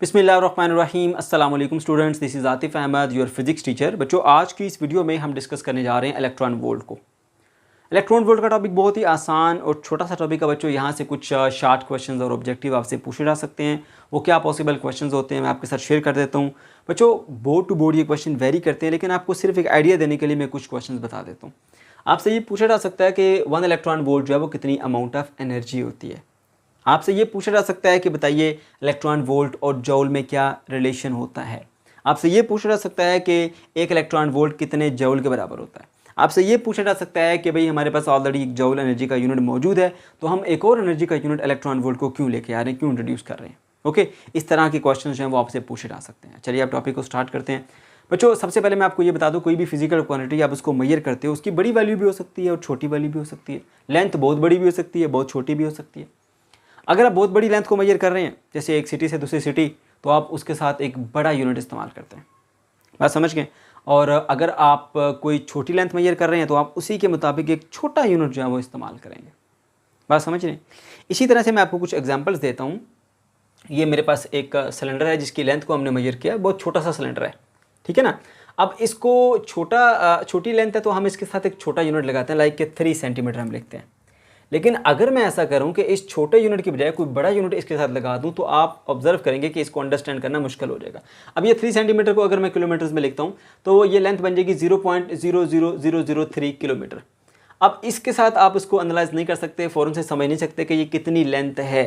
बिस्मिल्लाहिर्रहमानिर्रहीम अस्सलाम वालेकुम students, this is Atif Ahmad your physics teacher. बच्चों, आज की इस वीडियो में हम डिस्कस करने जा रहे हैं इलेक्ट्रॉन वोल्ट को। इलेक्ट्रॉन वोल्ट का टॉपिक बहुत ही आसान और छोटा सा टॉपिक है बच्चों। यहाँ से कुछ शार्ट क्वेश्चंस और ऑब्जेक्टिव आपसे पूछे जा सकते हैं। वो क्या पॉसिबल क्वेश्चंस होते हैं मैं आपके साथ शेयर कर देता हूँ। बच्चों, बोर्ड टू बोर्ड ये क्वेश्चन वेरी करते हैं, लेकिन आपको सिर्फ एक आइडिया देने के लिए मैं कुछ क्वेश्चन बता देता हूँ। आपसे ये पूछा जा सकता है कि 1 इलेक्ट्रॉन वोल्ट जो है वो कितनी अमाउंट ऑफ एनर्जी होती है। आपसे ये पूछा जा सकता है कि बताइए इलेक्ट्रॉन वोल्ट और जौल में क्या रिलेशन होता है। आपसे ये पूछा जा सकता है कि एक इलेक्ट्रॉन वोल्ट कितने जौल के बराबर होता है। आपसे ये पूछा जा सकता है कि भाई हमारे पास ऑलरेडी एक जौल एनर्जी का यूनिट मौजूद है, तो हम एक और एनर्जी का यूनिट इलेक्ट्रॉन वोल्ट को क्यों लेके आ रहे हैं, क्यों इंट्रोड्यूस कर रहे हैं। ओके, इस तरह के क्वेश्चन जो हैं वो आपसे पूछे जा सकते हैं। चलिए आप टॉपिक को स्टार्ट करते हैं। बच्चों, सबसे पहले मैं आपको ये बता दूं, कोई भी फिजिकल क्वांटिटी आप उसको मेजर करते हो, उसकी बड़ी वैल्यू भी हो सकती है और छोटी वैल्यू भी हो सकती है। लेंथ बहुत बड़ी भी हो सकती है, बहुत छोटी भी हो सकती है। अगर आप बहुत बड़ी लेंथ को मेजर कर रहे हैं, जैसे एक सिटी से दूसरी सिटी, तो आप उसके साथ एक बड़ा यूनिट इस्तेमाल करते हैं। बात समझ गए। और अगर आप कोई छोटी लेंथ मेजर कर रहे हैं तो आप उसी के मुताबिक एक छोटा यूनिट जो है वो इस्तेमाल करेंगे। बात समझ रहे हैं। इसी तरह से मैं आपको कुछ एग्जांपल्स देता हूँ। ये मेरे पास एक सिलेंडर है जिसकी लेंथ को हमने मेजर किया, बहुत छोटा सा सिलेंडर है, ठीक है ना। अब इसको छोटी लेंथ है तो हम इसके साथ एक छोटा यूनिट लगाते हैं, लाइक के 3 सेंटीमीटर हम लिखते हैं। लेकिन अगर मैं ऐसा करूं कि इस छोटे यूनिट की बजाय कोई बड़ा यूनिट इसके साथ लगा दूं, तो आप ऑब्जर्व करेंगे कि इसको अंडरस्टैंड करना मुश्किल हो जाएगा। अब ये 3 सेंटीमीटर को अगर मैं किलोमीटर्स में लिखता हूं तो ये लेंथ बन जाएगी 0.00003 किलोमीटर। अब इसके साथ आप उसको एनालाइज नहीं कर सकते, फ़ौरन से समझ नहीं सकते कि ये कितनी लेंथ है।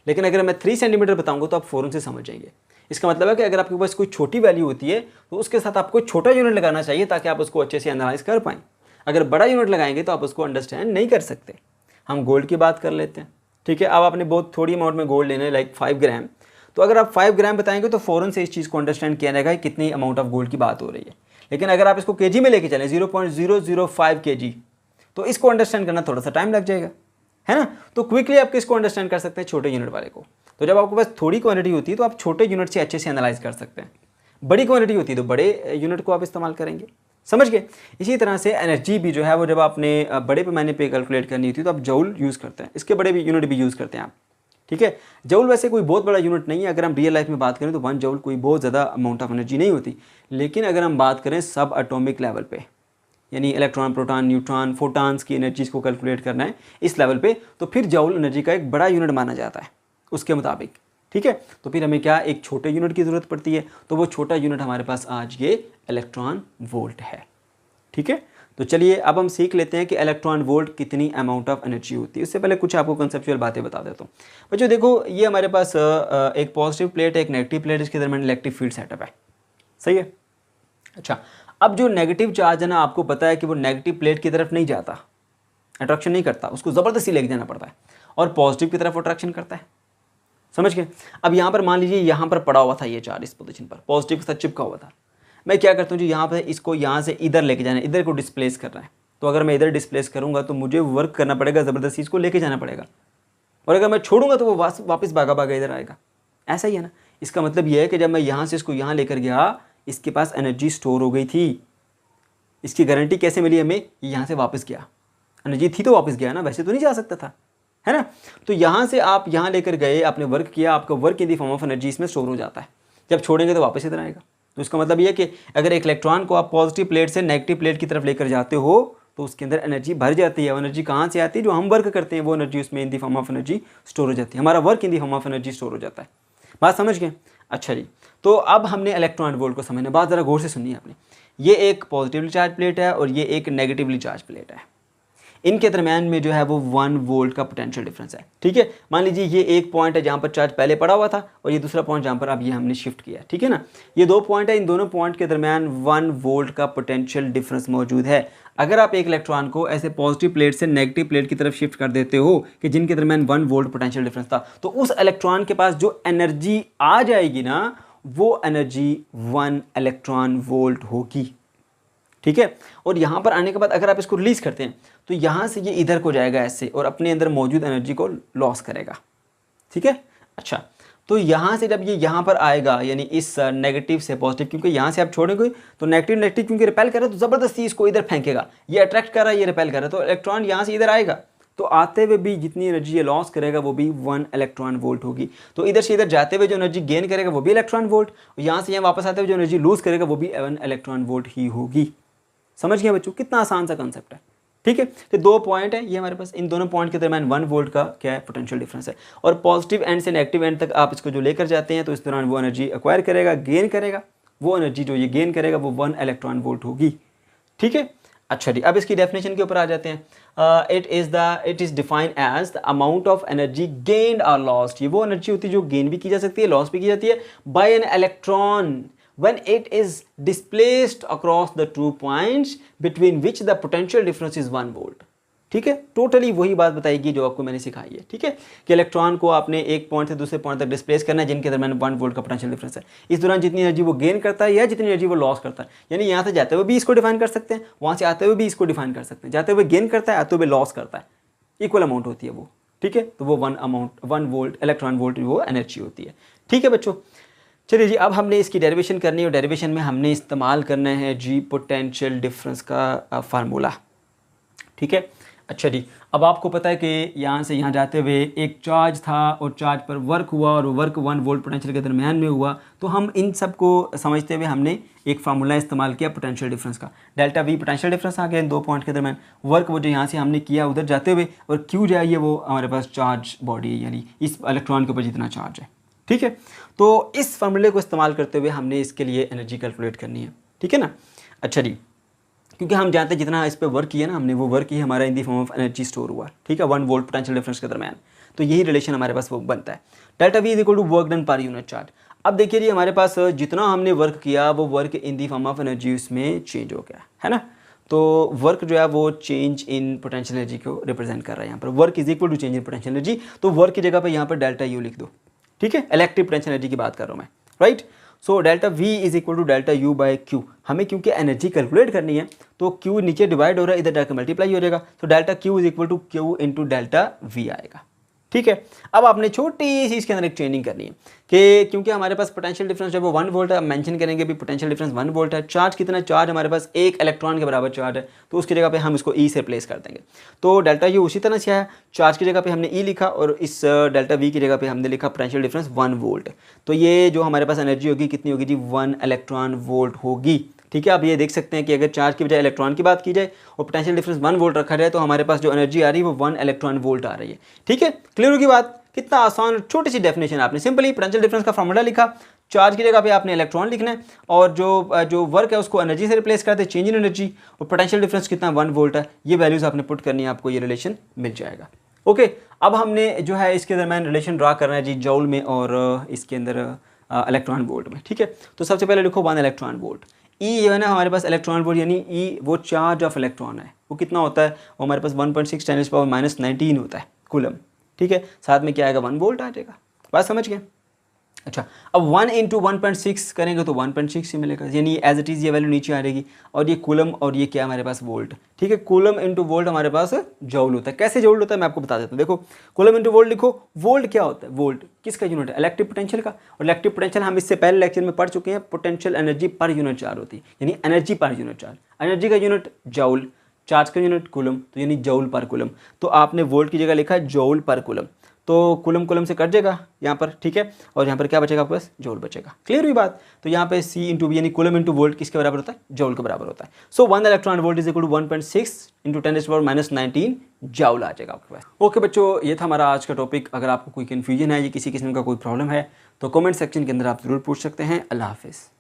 लेकिन अगर मैं 3 सेंटीमीटर बताऊँगा तो आप फ़ौरन से समझ जाएंगे। इसका मतलब है कि अगर आपके पास कोई छोटी वैल्यू होती है तो उसके साथ आपको छोटा यूनिट लगाना चाहिए ताकि आप उसको अच्छे से एनालाइज कर पाएँ। अगर बड़ा यूनिट लगाएंगे तो आप उसको अंडरस्टैंड नहीं कर सकते। हम गोल्ड की बात कर लेते हैं, ठीक है। अब आपने बहुत थोड़ी अमाउंट में गोल्ड लेना है, लाइक 5 ग्राम। तो अगर आप 5 ग्राम बताएंगे तो फ़ौरन से इस चीज़ को अंडरस्टैंड किया जाएगा कि कितनी अमाउंट ऑफ गोल्ड की बात हो रही है। लेकिन अगर आप इसको केजी में लेके चलें 0.005 केजी, तो इसको अंडरस्टैंड करना थोड़ा सा टाइम लग जाएगा, है ना। तो क्विकली आप किसको अंडरस्टैंड कर सकते हैं, छोटे यूनिट वाले को। तो जब आपके पास थोड़ी क्वांटिटी होती है तो आप छोटे यूनिट से अच्छे से एनालाइज कर सकते हैं। बड़ी क्वांटिटी होती है तो बड़े यूनिट को आप इस्तेमाल करेंगे, समझ गए। इसी तरह से एनर्जी भी जो है वो जब आपने बड़े पैमाने पे कैलकुलेट करनी होती है तो आप जौल यूज़ करते हैं, इसके बड़े भी यूनिट भी यूज़ करते हैं आप, ठीक है। जौल वैसे कोई बहुत बड़ा यूनिट नहीं है। अगर हम रियल लाइफ में बात करें तो 1 जौल कोई बहुत ज़्यादा अमाउंट ऑफ एनर्जी नहीं होती। लेकिन अगर हम बात करें सब एटॉमिक लेवल पे, यानी इलेक्ट्रॉन, प्रोटॉन, न्यूट्रॉन, फोटॉन्स की एनर्जीज को कैलकुलेट करना है इस लेवल पे, तो फिर जौल एनर्जी का एक बड़ा यूनिट माना जाता है उसके मुताबिक, ठीक है। तो फिर हमें क्या, एक छोटे यूनिट की ज़रूरत पड़ती है। तो वो छोटा यूनिट हमारे पास आज ये इलेक्ट्रॉन वोल्ट है, ठीक है। तो चलिए अब हम सीख लेते हैं कि इलेक्ट्रॉन वोल्ट कितनी अमाउंट ऑफ एनर्जी होती है। उससे पहले कुछ आपको कंसेप्चुअल बातें बता देता हूँ। बच्चों देखो, ये हमारे पास एक पॉजिटिव प्लेट है, एक नेगेटिव प्लेट, इसके दरमियान इलेक्ट्रिक फील्ड सेटअप है, सही है। अच्छा, अब जो नेगेटिव चार्ज है ना, आपको पता है कि वो नेगेटिव प्लेट की तरफ नहीं जाता, अट्रैक्शन नहीं करता, उसको ज़बरदस्ती लेके जाना पड़ता है, और पॉजिटिव की तरफ अट्रैक्शन करता है, समझ गए। अब यहाँ पर मान लीजिए यहाँ पर पड़ा हुआ था ये चार्ज, इस पोजीशन पर पॉजिटिव के साथ चिपका हुआ था। मैं क्या करता हूँ जी, यहाँ पर इसको यहाँ से इधर लेके जाना है, इधर को डिस्प्लेस करना है। तो अगर मैं इधर डिस्प्लेस करूँगा तो मुझे वर्क करना पड़ेगा, ज़बरदस्ती इसको लेके जाना पड़ेगा। और अगर मैं छोड़ूंगा तो वो वापस भागा भागा इधर आएगा। ऐसा ही है ना। इसका मतलब ये है कि जब मैं यहाँ से इसको यहाँ लेकर गया, इसके पास एनर्जी स्टोर हो गई थी। इसकी गारंटी कैसे मिली हमें, यहाँ से वापस गया, एनर्जी थी तो वापस गया ना, वैसे तो नहीं जा सकता था, है ना। तो यहाँ से आप यहाँ लेकर गए, आपने वर्क किया, आपका work in the form of energy इसमें स्टोर हो जाता है। जब छोड़ेंगे तो वापस इधर आएगा। तो इसका मतलब ये है कि अगर एक इलेक्ट्रॉन को आप पॉजिटिव प्लेट से नेगेटिव प्लेट की तरफ लेकर जाते हो तो उसके अंदर एनर्जी भर जाती है। वो एनर्जी कहाँ से आती है, जो हम वर्क करते हैं वो एनर्जी उसमें in the form of energy store हो जाती है। हमारा work in the form of energy store हो जाता है। बात समझ गए। अच्छा जी, तो अब हमने इलेक्ट्रॉन वोल्ट को समझना। बात ज़रा गौर से सुनिए आपने। ये एक पॉजिटिवली चार्ज प्लेट है और ये एक नेगेटिवली चार्ज प्लेट है। इनके दरम्यान में जो है वो 1 वोल्ट का पोटेंशियल डिफरेंस है, ठीक है। मान लीजिए ये एक पॉइंट है जहाँ पर चार्ज पहले पड़ा हुआ था, और ये दूसरा पॉइंट जहाँ पर अब ये हमने शिफ्ट किया, ठीक है ना। ये 2 पॉइंट है, इन दोनों पॉइंट के दरम्यान 1 वोल्ट का पोटेंशियल डिफरेंस मौजूद है। अगर आप एक इलेक्ट्रॉन को ऐसे पॉजिटिव प्लेट से नेगेटिव प्लेट की तरफ शिफ्ट कर देते हो कि जिनके दरम्यान 1 वोल्ट पोटेंशियल डिफरेंस था, तो उस इलेक्ट्रॉन के पास जो एनर्जी आ जाएगी ना, वो एनर्जी 1 इलेक्ट्रॉन वोल्ट होगी, ठीक है। और यहाँ पर आने के बाद अगर आप इसको रिलीज करते हैं तो यहाँ से ये इधर को जाएगा ऐसे, और अपने अंदर मौजूद एनर्जी को लॉस करेगा, ठीक है। अच्छा, तो यहाँ से जब ये यहाँ पर आएगा, यानी इस नेगेटिव से पॉजिटिव, क्योंकि यहाँ से आप छोड़ेंगे तो नेगेटिव नेगेटिव क्योंकि रिपेल कर रहा है तो ज़बरदस्ती इसको इधर फेंकेगा। ये अट्रैक्ट कर रहा है, ये रिपेल कर रहा है, तो इलेक्ट्रॉन यहाँ से इधर आएगा, तो आते हुए भी जितनी एनर्जी ये लॉस करेगा वो भी 1 इलेक्ट्रॉन वोल्ट होगी। तो इधर से इधर जाते हुए जो एनर्जी गेन करेगा वो भी इलेक्ट्रॉन वोल्ट, और यहाँ से यहाँ वापस आते हुए जो एनर्जी लूज करेगा वो भी 1 इलेक्ट्रॉन वोल्ट ही होगी। समझ गए बच्चों, कितना आसान सा कंसेप्ट है। ठीक है, तो 2 पॉइंट है ये हमारे पास, इन दोनों पॉइंट के दरमियान 1 वोल्ट का क्या है पोटेंशियल डिफरेंस है, और पॉजिटिव एंड से नेगेटिव एंड तक आप इसको जो लेकर जाते हैं तो इस दौरान वो एनर्जी एक्वायर करेगा, गेन करेगा, वो एनर्जी जो ये गेन करेगा वो 1 इलेक्ट्रॉन वोल्ट होगी। ठीक है, अच्छा जी, अब इसकी डेफिनेशन के ऊपर आ जाते हैं। It is defined as the amount of energy gained और लॉस्ट। ये वो एनर्जी होती है जो गेन भी की जा सकती है, लॉस भी की जाती है by an electron when it is displaced across the 2 points between which the potential difference is 1 volt। ठीक है, टोटली वही बात बताएगी जो आपको मैंने सिखाई है। ठीक है, कि इलेक्ट्रॉन को आपने एक पॉइंट से दूसरे पॉइंट तक डिस्प्लेस करना है जिनके दरमियान 1 वोल्ट का पोटेंशियल डिफरेंस है। इस दौरान जितनी एनर्जी वो गेन करता है या जितनी एनर्जी वो लॉस करता है, यानी यहाँ से जाते हुए भी इसको डिफाइन कर सकते हैं, वहाँ से आते हुए भी इसको डिफाइन कर सकते हैं। जाते हुए गेन करता है, आते हुए लॉस करता है, इक्वल अमाउंट होती है वो। ठीक है, तो वो 1 वोल्ट इलेक्ट्रॉन वोल्ट वो एनर्जी होती है। ठीक है बच्चों, चलिए जी, अब हमने इसकी डेरिवेशन करनी है, और डेरिवेशन में हमने इस्तेमाल करना है जी पोटेंशियल डिफरेंस का फार्मूला। ठीक है, अच्छा जी, अब आपको पता है कि यहाँ से यहाँ जाते हुए एक चार्ज था और चार्ज पर वर्क हुआ, और वर्क 1 वोल्ट पोटेंशियल के दरमियान में हुआ। तो हम इन सब को समझते हुए हमने एक फार्मूला इस्तेमाल किया पोटेंशियल डिफरेंस का। डेल्टा वी पोटेंशियल डिफरेंस आ गया इन 2 पॉइंट के दरमियान, वर्क वो जो यहाँ से हमने किया उधर जाते हुए, और क्यू जो है ये वो हमारे पास चार्ज बॉडी है, यानी इस इलेक्ट्रॉन के ऊपर जितना चार्ज है। ठीक है, तो इस फार्मूले को इस्तेमाल करते हुए हमने इसके लिए एनर्जी कैलकुलेट करनी है। ठीक है ना, अच्छा जी, क्योंकि हम जानते हैं जितना इस पर वर्क किया ना हमने, वो वर्क ही हमारा in the form of energy store हुआ। ठीक है, 1 वोल्ट पोटेंशियल डिफरेंस के दरमियान, तो यही रिलेशन हमारे पास वो बनता है। Delta V is equal to work done per unit charge. अब देखिए जी, हमारे पास जितना हमने वर्क किया वो work in the form of energy उसमें चेंज हो गया है ना। तो वर्क जो है वो चेंज इन पोटेंशियल एनर्जी को रिप्रेजेंट कर रहा है। यहाँ पर work is equal to change in potential energy, तो वर्क की जगह पर यहाँ पर डेल्टा यू लिख दो। ठीक है, इलेक्ट्रिक पोटेंशियल एनर्जी की बात कर रहा हूँ मैं, right. So delta V is equal to delta U by Q. हमें क्योंकि एनर्जी कैलकुलेट करनी है तो क्यू नीचे डिवाइड हो रहा है, इधर जाकर मल्टीप्लाई हो जाएगा, तो delta Q is equal to Q into delta V आएगा। ठीक है, अब आपने छोटी सी इसके अंदर एक ट्रेनिंग करनी है कि क्योंकि हमारे पास पोटेंशियल डिफरेंस जब वो 1 वोल्ट है, हम मेंशन करेंगे भी पोटेंशियल डिफरेंस 1 वोल्ट है। चार्ज कितना, चार्ज हमारे पास 1 इलेक्ट्रॉन के बराबर चार्ज है, तो उसकी जगह पे हम इसको ई से रिप्लेस कर देंगे। तो डेल्टा यू उसी तरह से आया, चार्ज की जगह पे हमने ई लिखा, और इस डेल्टा वी की जगह पे हमने लिखा पोटेंशियल डिफरेंस 1 वोल्ट। तो ये जो हमारे पास एनर्जी होगी कितनी होगी जी, 1 इलेक्ट्रॉन वोल्ट होगी। ठीक है, आप ये देख सकते हैं कि अगर चार्ज की बजाय इलेक्ट्रॉन की बात की जाए और पोटेंशियल डिफरेंस 1 वोल्ट रखा जाए, तो हमारे पास जो एनर्जी आ रही है वो 1 इलेक्ट्रॉन वोल्ट आ रही है। ठीक है, क्लियर होगी बात, कितना आसान छोटी सी डेफिनेशन। आपने सिंपली पोटेंशियल डिफरेंस का फॉर्मूला लिखा, चार्ज की जगह पे आपने इलेक्ट्रॉन लिखना है, और जो वर्क है उसको एनर्जी से रिप्लेस करते हैं, चेंज इन एनर्जी, और पोटेंशियल डिफरेंस कितना 1 वोल्ट है, ये वैल्यूज आपने पुट करनी है, आपको ये रिलेशन मिल जाएगा। ओके, अब हमने जो है इसके दरमियान रिलेशन ड्रा करना है जी जॉउल में और इसके अंदर इलेक्ट्रॉन वोल्ट में। ठीक है, तो सबसे पहले लिखो 1 इलेक्ट्रॉन वोल्ट। ई जो है ना हमारे पास इलेक्ट्रॉन वोल्ट, यानी ई वो चार्ज ऑफ इलेक्ट्रॉन है, वो कितना होता है, वो हमारे पास 1.6 × 10⁻⁻19 होता है कूलम। ठीक है, साथ में क्या आएगा, 1 वोल्ट आ जाएगा। बात समझ गए। अच्छा, अब 1 × 1.6 करेंगे तो 1.6 ही मिलेगा, यानी एज इट इज़ ये वैल्यू नीचे आ रहेगी, और ये कूलम और ये क्या हमारे पास वोल्ट। ठीक है, कूलम इंटू वोल्ट हमारे पास जॉउल होता है। कैसे जॉउल होता है मैं आपको बता देता हूँ। देखो, कूलम इंटू वोल्ट लिखो। वोल्ट क्या होता है, वोल्ट किसका यूनिट है, इलेक्ट्रिक पोटेंशियल का। और इलेक्ट्रिक पोटेंशियल हम इससे पहले लेक्चर में पढ़ चुके हैं, पोटेंशियल एनर्जी पर यूनिट चार्ज होती है, यानी एनर्जी पर यूनिट चार्ज। एनर्जी का यूनिट जॉउल, चार्ज का यूनिट कूलम, तो यानी जॉउल पर कूलम। तो आपने वोल्ट की जगह लिखा है जॉउल पर कूलम, तो कूलम कूलम से कट जाएगा यहाँ पर। ठीक है, और यहाँ पर क्या बचेगा आपके पास, जॉउल बचेगा। क्लियर हुई बात। तो यहाँ पे C इंटू वी यानी कूलम इंटू वोल्ट किसके बराबर होता है, जॉउल के बराबर होता है। So 1 electron volt is equal to 1.6 × 10⁻⁻19 joule आ जाएगा आपके पास। ओके बच्चों, ये था हमारा आज का टॉपिक। अगर आपको कोई कन्फ्यूजन है या किसी किस्म का कोई प्रॉब्लम है तो कमेंट सेक्शन के अंदर आप जरूर पूछ सकते हैं। अल्लाह हाफिज़।